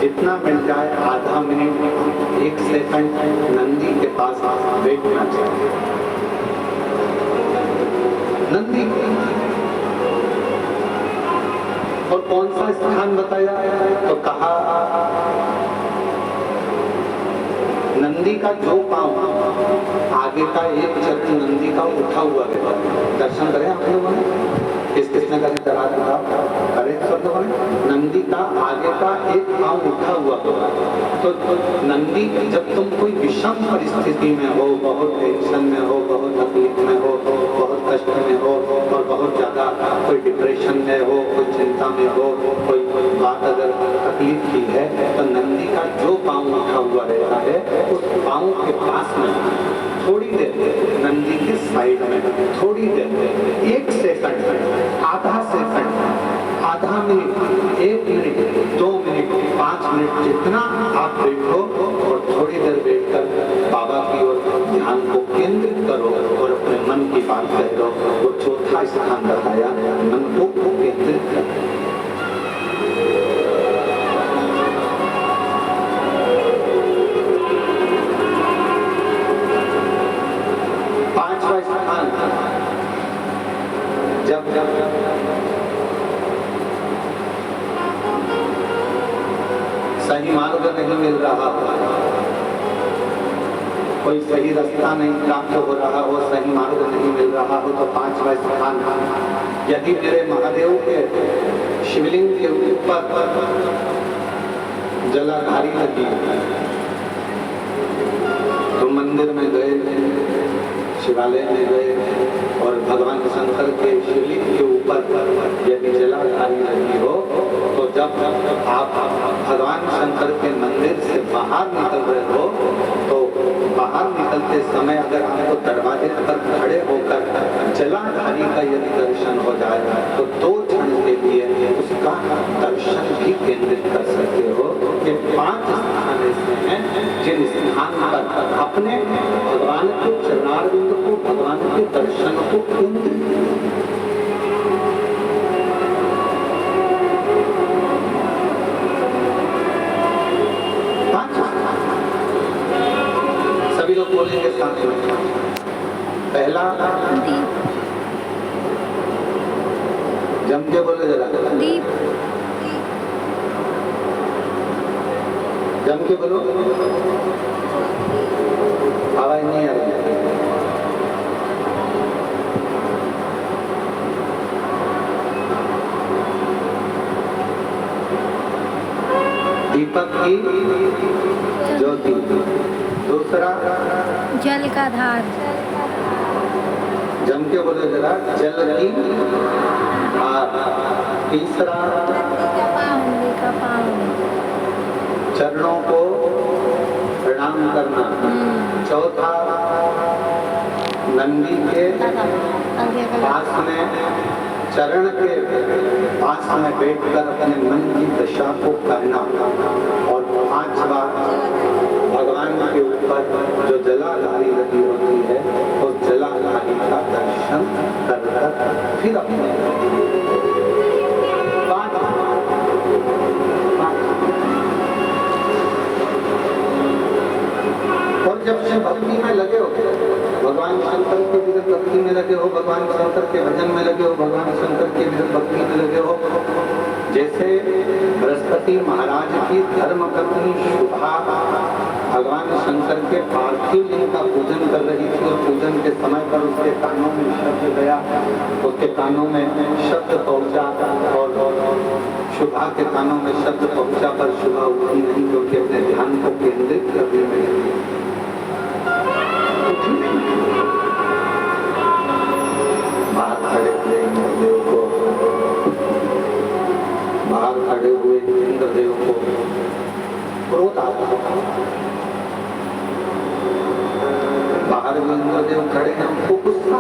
जितना मिल जाए आधा मिनट 1 सेकंड नंदी के पास बैठना चाहिए। नंदी और कौन सा स्थान बताया तो कहा नंदी का जो पांव आगे का एक चरण नंदी का उठा हुआ है। दर्शन करें आप लोगों ने, किसने करें जरा करें सब लोगों ने। नंदी का आगे का एक पांव उठा हुआ होगा। तो नंदी जब तुम कोई विषम परिस्थिति में हो, बहुत टेंशन में हो, बहुत तकलीफ में हो, बहुत कष्ट में हो और बहुत ज्यादा कोई डिप्रेशन में हो, कोई चिंता में हो, कोई बात अगर तकलीफ की है तो नंदी का जो पांव उठा हुआ रहता है उस पांव के पास में थोड़ी देर नंदी के साइड में थोड़ी देर 1 सेकंड, आधा सेकंड, आधा मिनट, 1 मिनट, 2 मिनट, 5 मिनट जितना आप बैठो और थोड़ी देर बैठकर बाबा की ओर ध्यान को केंद्रित करो और अपने मन की बात करो। वो चौथा स्थान बताया, मन को केंद्रित करो। जब सही मार्ग नहीं मिल रहा हो, कोई सही रास्ता नहीं प्राप्त हो रहा हो, सही मार्ग नहीं मिल रहा हो तो 5वां स्थान, यदि मेरे महादेव के शिवलिंग के ऊपर जलाधारी लगी तो मंदिर में गए, शिवालय में गए और भगवान शंकर के शिवलिंग के ऊपर यदि जलाधारी लगी हो तो जब आप भगवान शंकर के मंदिर से बाहर निकल रहे हो तो बाहर निकलते समय अगर आपको दरवाजे पर खड़े होकर जलाधारी का यदि दर्शन हो जाए तो 2 क्षण के लिए उसका दर्शन भी केंद्रित कर सकते हो। ये 5 स्थान ऐसे हैं जिन स्थान पर अपने भगवान के चरणारविंद को, भगवान के दर्शन को केंद्रित सभी लोग बोलेंगे साथ में। पहला जम के बोले जरा, दीप, जम के बोलो, आवाज नहीं आ रही। दीपक की ज्योति। दूसरा जल का धार। जम के बोले जरा, जल की धार। तीसरा चरणों को प्रणाम करना। चौथा नंदी के पास में, चरण के पास में बैठकर अपने मन की दशा को करना। और 5वां भगवान के ऊपर जो जलाधारी लगी होती है उस जलाधारी का दर्शन कर फिर अपने और जब से भक्ति में लगे हो, भगवान शंकर के विरुद्ध भक्ति में लगे हो, भगवान शंकर के भजन में लगे हो, भगवान शंकर के विरुद्ध भक्ति में लगे हो, जैसे बृहस्पति महाराज की धर्म पत्नी शुभा भगवान शंकर के पार्थिव लिंग का पूजन कर रही थी और पूजन के समय पर उसके कानों में शब्द गया, उसके कानों में शब्द पहुंचा और शुभा के कानों में शब्द पहुंचा पर शुभा उठी नहीं क्योंकि अपने ध्यान को केंद्रित करने में बाहर खड़े हुए इंद्रदेव को क्रोध आता। बाहर भी इंद्रदेव खड़े हैं, उनको गुस्सा